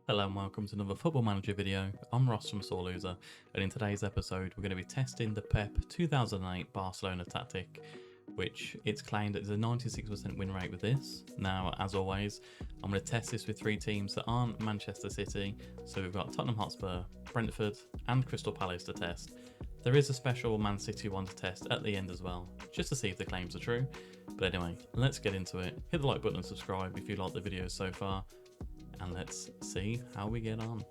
Hello and welcome to another Football Manager video. I'm Ross from Sore Loser, and in today's episode we're going to be testing the PEP 2008 Barcelona tactic, which it's claimed that there's a 96% win rate with this. Now, as always, I'm going to test this with three teams that aren't Manchester City, so we've got Tottenham Hotspur, Brentford and Crystal Palace to test. There is a special Man City one to test at the end as well, just to see if the claims are true. But anyway, let's get into it. Hit the like button and subscribe if you like the videos so far, and let's see how we get on.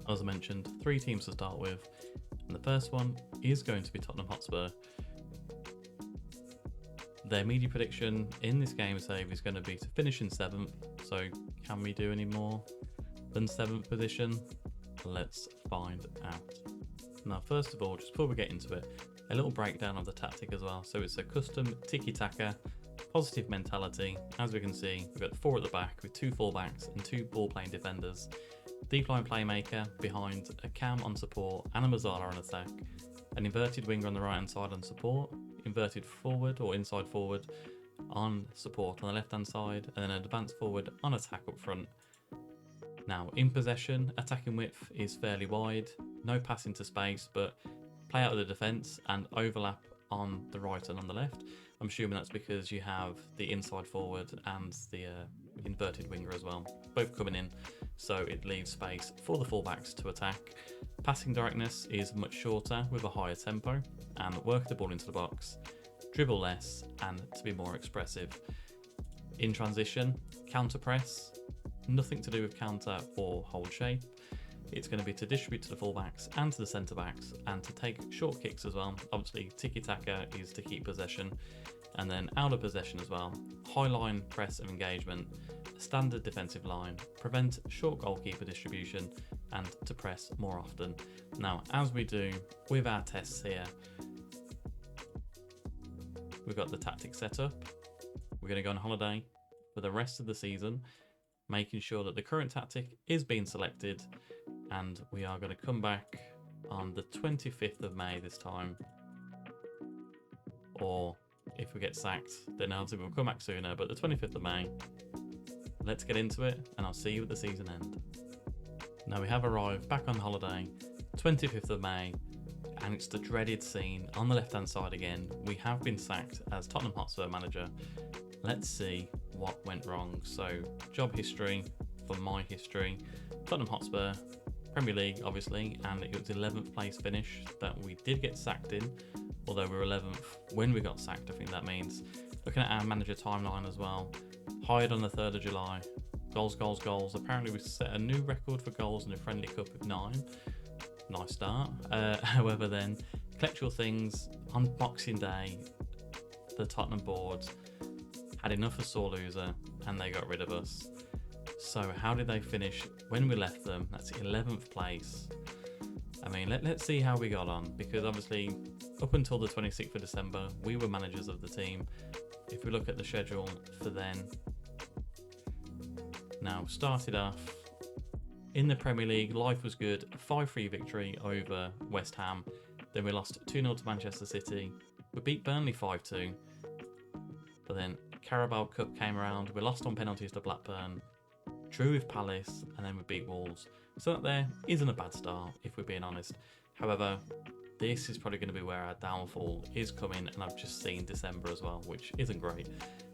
As I mentioned, three teams to start with, and the first one is going to be Tottenham Hotspur. Their media prediction in this game save is going to be to finish in 7th, so can we do any more than 7th position? Let's find out. Now, first of all, just before we get into it, a little breakdown of the tactic as well. So it's a custom tiki-taka, positive mentality. As we can see, we've got 4 at the back with 2 fullbacks and 2 ball-playing defenders. Deep line playmaker behind a Cam on support and a Mazzala on attack. An inverted winger on the right-hand side on support, inverted forward or inside forward on support on the left-hand side, and then an advanced forward on attack up front. Now, in possession, attacking width is fairly wide, no passing to space, but play out of the defence and overlap on the right and on the left. I'm assuming that's because you have the inside forward and the inverted winger as well, both coming in, so it leaves space for the fullbacks to attack. Passing directness is much shorter with a higher tempo, and work the ball into the box, dribble less, and to be more expressive. In transition, counter press, nothing to do with counter or hold shape. It's going to be to distribute to the fullbacks and to the centre backs, and to take short kicks as well. Obviously, tiki-taka is to keep possession, and then out of possession as well. High line press of engagement, standard defensive line, prevent short goalkeeper distribution, and to press more often. Now, as we do with our tests here, we've got the tactic set up. We're going to go on holiday for the rest of the season, making sure that the current tactic is being selected, and we are going to come back on the 25th of May this time, or if we get sacked then obviously we'll come back sooner, but the 25th of May. Let's get into it, and I'll see you at the season end. Now, we have arrived back on holiday, 25th of May, and it's the dreaded scene on the left hand side again. We have been sacked as Tottenham Hotspur manager. Let's see what went wrong. So, job history for my history: Tottenham Hotspur, Premier League obviously, and it was 11th place finish that we did get sacked in, although we were 11th when we got sacked. I think that means. Looking at our manager timeline as well, hired on the 3rd of July, goals. Apparently we set a new record for goals in a friendly cup with 9. Nice start. However, then collect your things on Boxing Day. The Tottenham board had enough of Sore Loser and they got rid of us. So how did they finish when we left them? That's 11th place. I mean, let's see how we got on, because obviously up until the 26th of December we were managers of the team. If we look at the schedule for then, now started off in the Premier League, life was good, 5-3 victory over West Ham. Then we lost 2-0 to Manchester City. We beat Burnley 5-2. But then Carabao Cup came around, we lost on penalties to Blackburn, drew with Palace, and then we beat Wolves. So that there isn't a bad start, if we're being honest. However, this is probably going to be where our downfall is coming, and I've just seen December as well, which isn't great.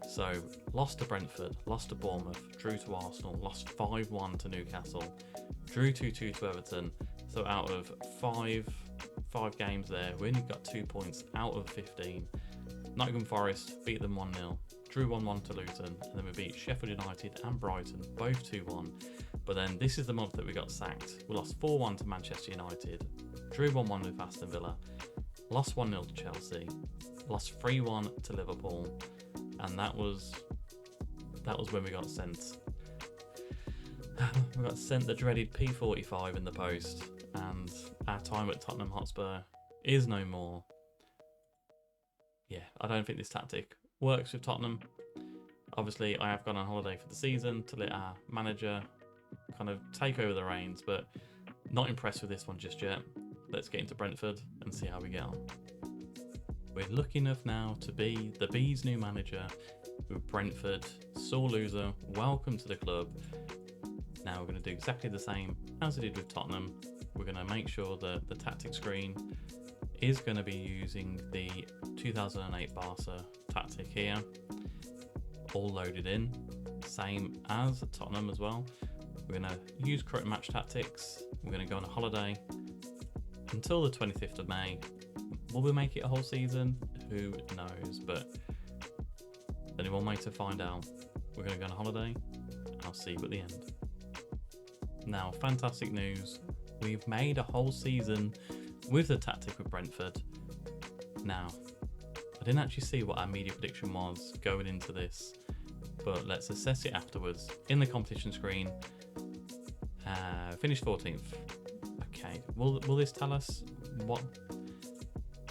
So, lost to Brentford, lost to Bournemouth, drew to Arsenal, lost 5-1 to Newcastle, drew 2-2 to Everton. So out of five games there, we only got 2 points out of 15. Nottingham Forest beat them 1-0, drew 1-1 to Luton, and then we beat Sheffield United and Brighton, both 2-1. But then this is the month that we got sacked. We lost 4-1 to Manchester United, drew 1-1 with Aston Villa, lost 1-0 to Chelsea, lost 3-1 to Liverpool, and that was when we got sent. We got sent the dreaded P45 in the post, and our time at Tottenham Hotspur is no more. Yeah, I don't think this tactic works with Tottenham. Obviously, I have gone on holiday for the season to let our manager kind of take over the reins, but not impressed with this one just yet. Let's get into Brentford and see how we get on. we're lucky enough now to be the Bees' new manager with Brentford. Sore loser, welcome to the club. Now we're going to do exactly the same as we did with Tottenham. We're going to make sure that the tactic screen is going to be using the 2008 Barca tactic here, all loaded in, same as Tottenham as well. We're going to use correct match tactics. We're going to go on a holiday until the 25th of May. Will we make it a whole season? Who knows, but only one way to find out. We're going to go on a holiday. I'll see you at the end. Now, fantastic news. We've made a whole season with the tactic with Brentford. Now, I didn't actually see what our media prediction was going into this, but let's assess it afterwards. In the competition screen, finished 14th. Okay, will this tell us what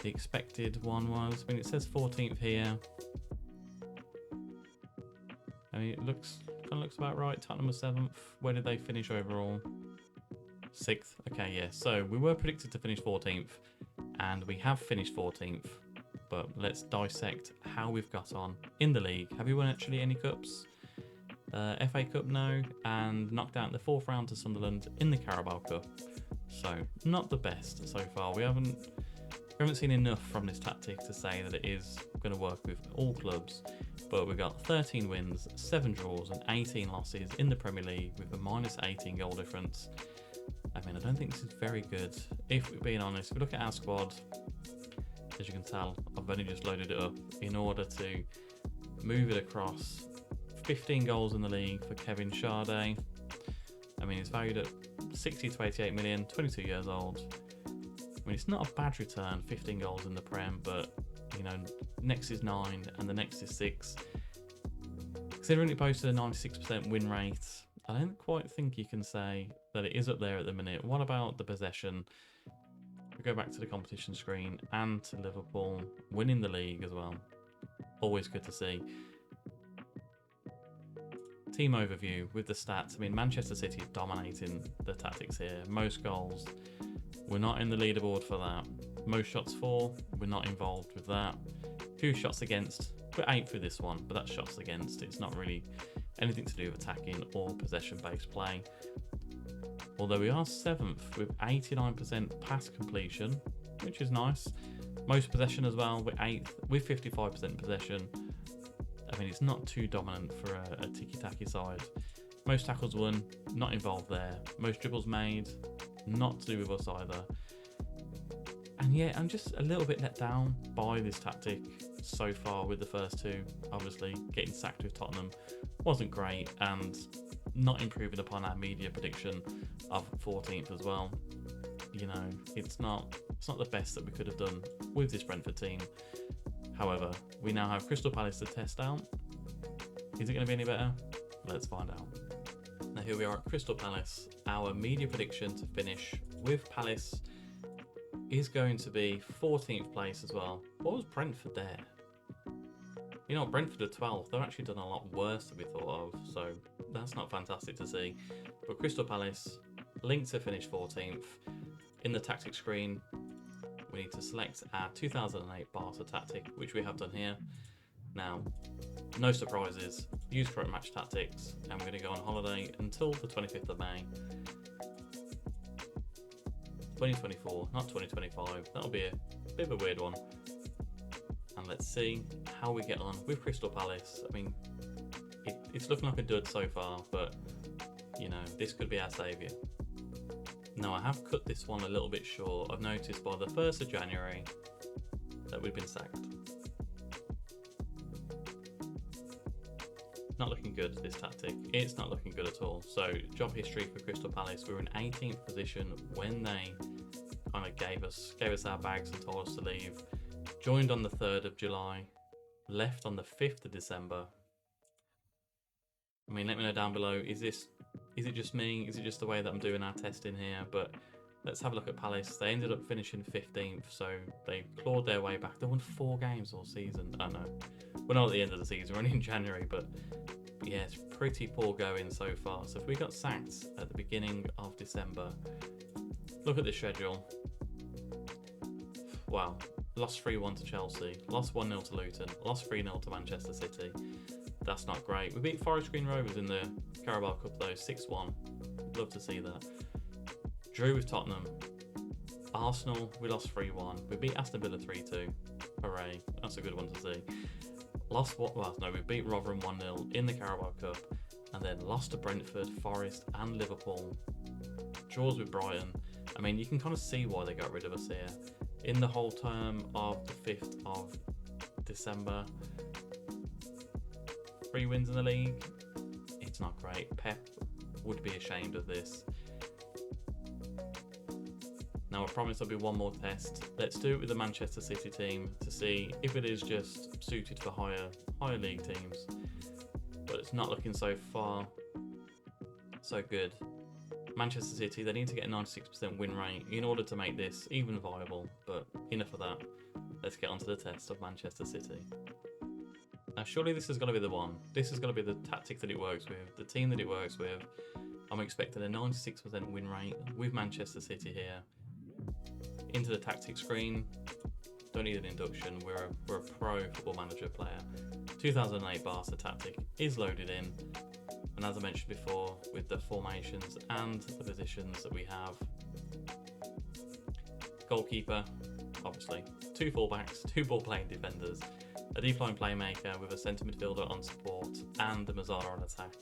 the expected one was? I mean, it says 14th here. I mean, it kind of looks about right. Tottenham was 7th. Where did they finish overall? 6th. Okay, yeah. So we were predicted to finish 14th, and we have finished 14th. But let's dissect how we've got on in the league. Have you won actually any cups? FA Cup, no, and knocked out in the 4th round to Sunderland in the Carabao Cup. So not the best so far. We haven't seen enough from this tactic to say that it is going to work with all clubs. But we've got 13 wins, 7 draws, and 18 losses in the Premier League with a minus 18 goal difference. I mean, I don't think this is very good. If we're being honest, if we look at our squad, as you can tell, I've only just loaded it up in order to move it across. 15 goals in the league for Kevin Sade. I mean, it's valued at 60 to 88 million, 22 years old. I mean, it's not a bad return, 15 goals in the Prem, but, you know, next is 9 and the next is 6. Considering it posted a 96% win rate, I don't quite think you can say that it is up there at the minute. What about the possession? We go back to the competition screen and to Liverpool winning the league as well. Always good to see. Team overview with the stats. I mean, Manchester City dominating the tactics here. Most goals, we're not in the leaderboard for that. Most shots for, we're not involved with that. Few shots against, we're 8th with this one, but that's shots against. It's not really anything to do with attacking or possession-based play. Although we are 7th with 89% pass completion, which is nice. Most possession as well, we're 8th with 55% possession. I mean, it's not too dominant for a tiki-taki side. Most tackles won, not involved there. Most dribbles made, not to do with us either. And yeah, I'm just a little bit let down by this tactic so far with the first two. Obviously, getting sacked with Tottenham wasn't great, and not improving upon our media prediction of 14th as well. You know, it's not the best that we could have done with this Brentford team. However, we now have Crystal Palace to test out. Is it going to be any better? Let's find out. Now here we are at Crystal Palace. Our media prediction to finish with Palace is going to be 14th place as well. What was Brentford there? You know, Brentford are 12th. They've actually done a lot worse than we thought of, so that's not fantastic to see. But Crystal Palace, linked to finish 14th. In the tactic screen, we need to select our 2008 Barca tactic, which we have done here. Now, no surprises, use correct match tactics, and we're going to go on holiday until the 25th of May. 2024, not 2025. That'll be a bit of a weird one. And let's see how we get on with Crystal Palace. I mean, it's looking like a dud so far, but, you know, this could be our saviour. Now, I have cut this one a little bit short. I've noticed by the 1st of January that we've been sacked. Not looking good, this tactic. It's not looking good at all. So, job history for Crystal Palace. We were in 18th position when they kind of gave us our bags and told us to leave. Joined on the 3rd of July. Left on the 5th of December. I mean, let me know down below. Is it just me? Is it just the way that I'm doing our testing here? But let's have a look at Palace. They ended up finishing 15th, so they clawed their way back. They won 4 games all season. I know. We're not at the end of the season, we're only in January, but yeah, it's pretty poor going so far. So if we got sacked at the beginning of December, look at the schedule. Wow. lost 3-1 to Chelsea, lost 1-0 to Luton, lost 3-0 to Manchester City. That's not great. We beat Forest Green Rovers in the Carabao Cup though, 6-1. Love to see that. Drew with Tottenham. Arsenal, we lost 3-1. We beat Aston Villa 3-2. Hooray, that's a good one to see. We beat Rotherham 1-0 in the Carabao Cup, and then lost to Brentford, Forest and Liverpool. Draws with Brighton. I mean, you can kind of see why they got rid of us here. In the whole term of the 5th of December, 3 wins in the league. It's not great. Pep would be ashamed of this. Now, I promise there'll be one more test. Let's do it with the Manchester City team to see if it is just suited for higher league teams. But it's not looking so far so good. Manchester City, they need to get a 96% win rate in order to make this even viable. But enough of that. Let's get on to the test of Manchester City. Now, surely this is going to be the one. This is going to be the tactic that it works with, the team that it works with. I'm expecting a 96% win rate with Manchester City here. Into the tactic screen. Don't need an induction. We're a pro Football Manager player. 2008 Barca tactic is loaded in. And as I mentioned before, with the formations and the positions that we have. Goalkeeper, obviously. 2 fullbacks, 2 ball-playing defenders. A deep line playmaker with a centre midfielder on support and a Mazzara on attack.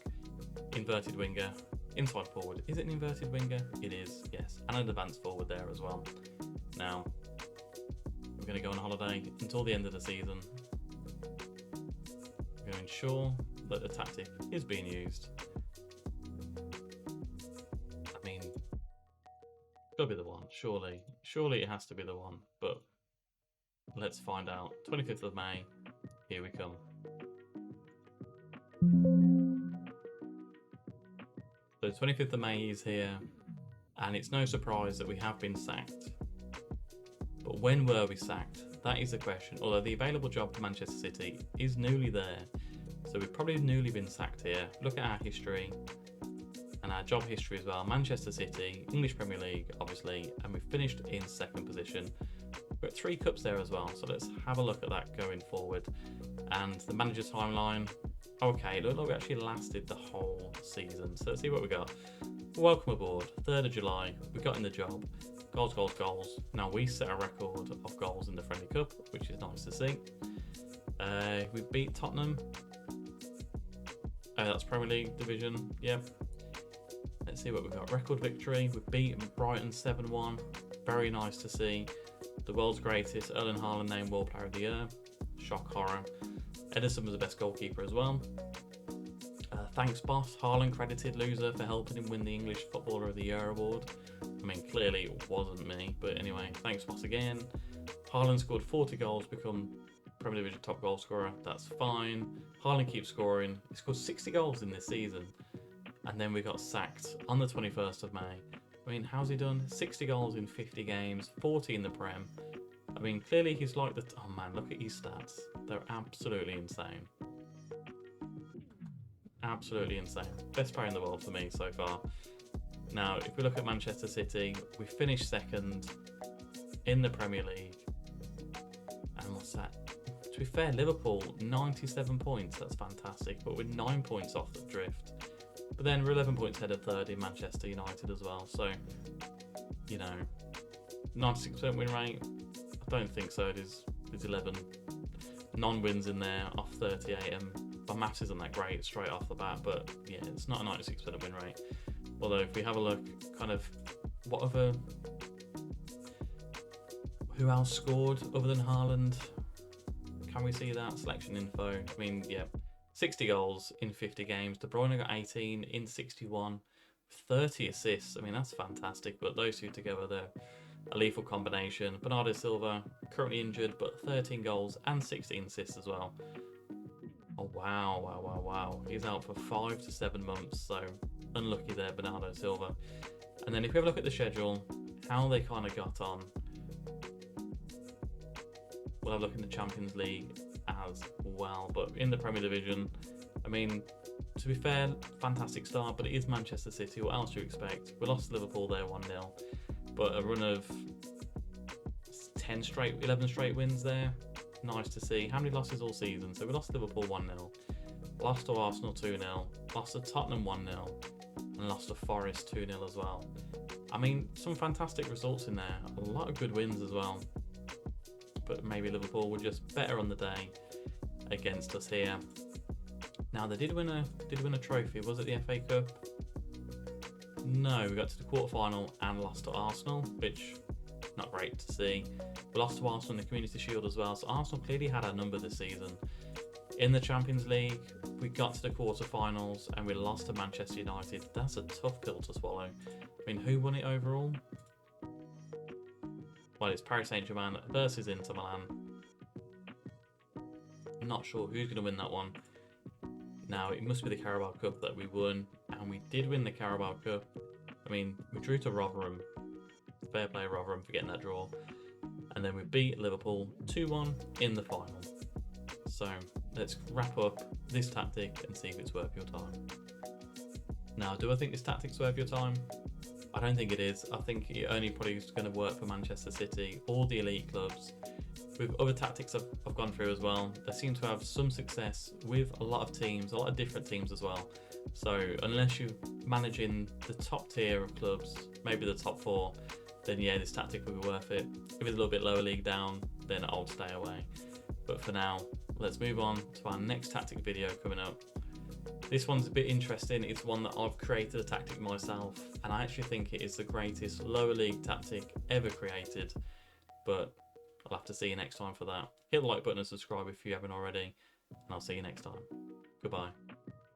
Inverted winger, inside forward. Is it an inverted winger? It is, yes. And an advanced forward there as well. Now, we're going to go on holiday until the end of the season. We're going to ensure that the tactic is being used. I mean, it's got to be the one, surely. Surely it has to be the one, but let's find out. 25th of May, here we come. So 25th of May is here, and it's no surprise that we have been sacked. But when were we sacked? That is the question. Although the available job for Manchester City is newly there, so we've probably newly been sacked here. Look at our history and our job history as well. Manchester City, English Premier League, obviously, and we finished in 2nd position. We're at 3 cups there as well, so let's have a look at that going forward. And the manager timeline. Okay, look like we actually lasted the whole season. So let's see what we got. Welcome aboard. 3rd of July, we got in the job. Goals, goals, goals. Now we set a record of goals in the Friendly Cup, which is nice to see. We beat Tottenham. That's Premier League division, yeah. Let's see what we've got. Record victory. We beat Brighton 7-1. Very nice to see. The world's greatest, Erling Haaland named World Player of the Year. Shock horror. Ederson was the best goalkeeper as well. Thanks, boss. Haaland credited loser for helping him win the English Footballer of the Year award. I mean, clearly it wasn't me, but anyway, thanks, boss, again. Haaland scored 40 goals, become Premier Division top goal scorer. That's fine. Haaland keeps scoring. He scored 60 goals in this season, and then we got sacked on the 21st of May. I mean, how's he done? 60 goals in 50 games, 40 in the Prem. I mean, clearly he's like the... Oh man, look at his stats. They're absolutely insane. Absolutely insane. Best player in the world for me so far. Now, if we look at Manchester City, we finished 2nd in the Premier League. And what's that? To be fair, Liverpool, 97 points. That's fantastic. But we're 9 points off the drift. But then we're 11 points ahead of 3rd in Manchester United as well. So, you know, 96% win rate. I don't think so. There's 11 non-wins in there off 38. And my maths isn't that great straight off the bat. But yeah, it's not a 96% win rate. Although if we have a look, kind of, who else scored other than Haaland? Can we see that? Selection info. I mean, yeah, 60 goals in 50 games. De Bruyne got 18 in 61. 30 assists. I mean, that's fantastic. But those two together, they're a lethal combination. Bernardo Silva, currently injured, but 13 goals and 16 assists as well. Oh, wow. He's out for 5 to 7 months, so unlucky there, Bernardo Silva. And then if we have a look at the schedule, how they kind of got on, we'll have a look in the Champions League as well. But in the Premier Division, I mean, to be fair, fantastic start, but it is Manchester City. What else do you expect? We lost to Liverpool there 1-0, but a run of 11 straight wins there. Nice to see. How many losses all season? So we lost to Liverpool 1-0, lost to Arsenal 2-0, lost to Tottenham 1-0, and lost to Forest 2-0 as well. I mean, some fantastic results in there. A lot of good wins as well. But maybe Liverpool were just better on the day against us here. Now they did win a trophy. Was it the FA Cup? No, we got to the quarterfinal and lost to Arsenal, which not great to see. We lost to Arsenal in the Community Shield as well, so Arsenal clearly had our number this season. In the Champions League, we got to the quarterfinals and we lost to Manchester United. That's a tough pill to swallow. I mean, who won it overall? Well, it's Paris Saint-Germain versus Inter Milan. I'm not sure who's going to win that one. Now, it must be the Carabao Cup that we won, and we did win the Carabao Cup. I mean, we drew to Rotherham. Fair play Rotherham for getting that draw. And then we beat Liverpool 2-1 in the final. So, let's wrap up this tactic and see if it's worth your time. Now, do I think this tactic's worth your time? I don't think it is. I think it only probably is going to work for Manchester City or the elite clubs. With other tactics I've gone through as well, they seem to have some success with a lot of teams, a lot of different teams as well. So unless you're managing the top tier of clubs, maybe the top 4, then yeah, this tactic will be worth it. If it's a little bit lower league down, then I'll stay away. But for now, let's move on to our next tactic video coming up. This one's a bit interesting. It's one that I've created a tactic myself, and I actually think it is the greatest lower league tactic ever created. But I'll have to see you next time for that. Hit the like button and subscribe if you haven't already, and I'll see you next time. Goodbye.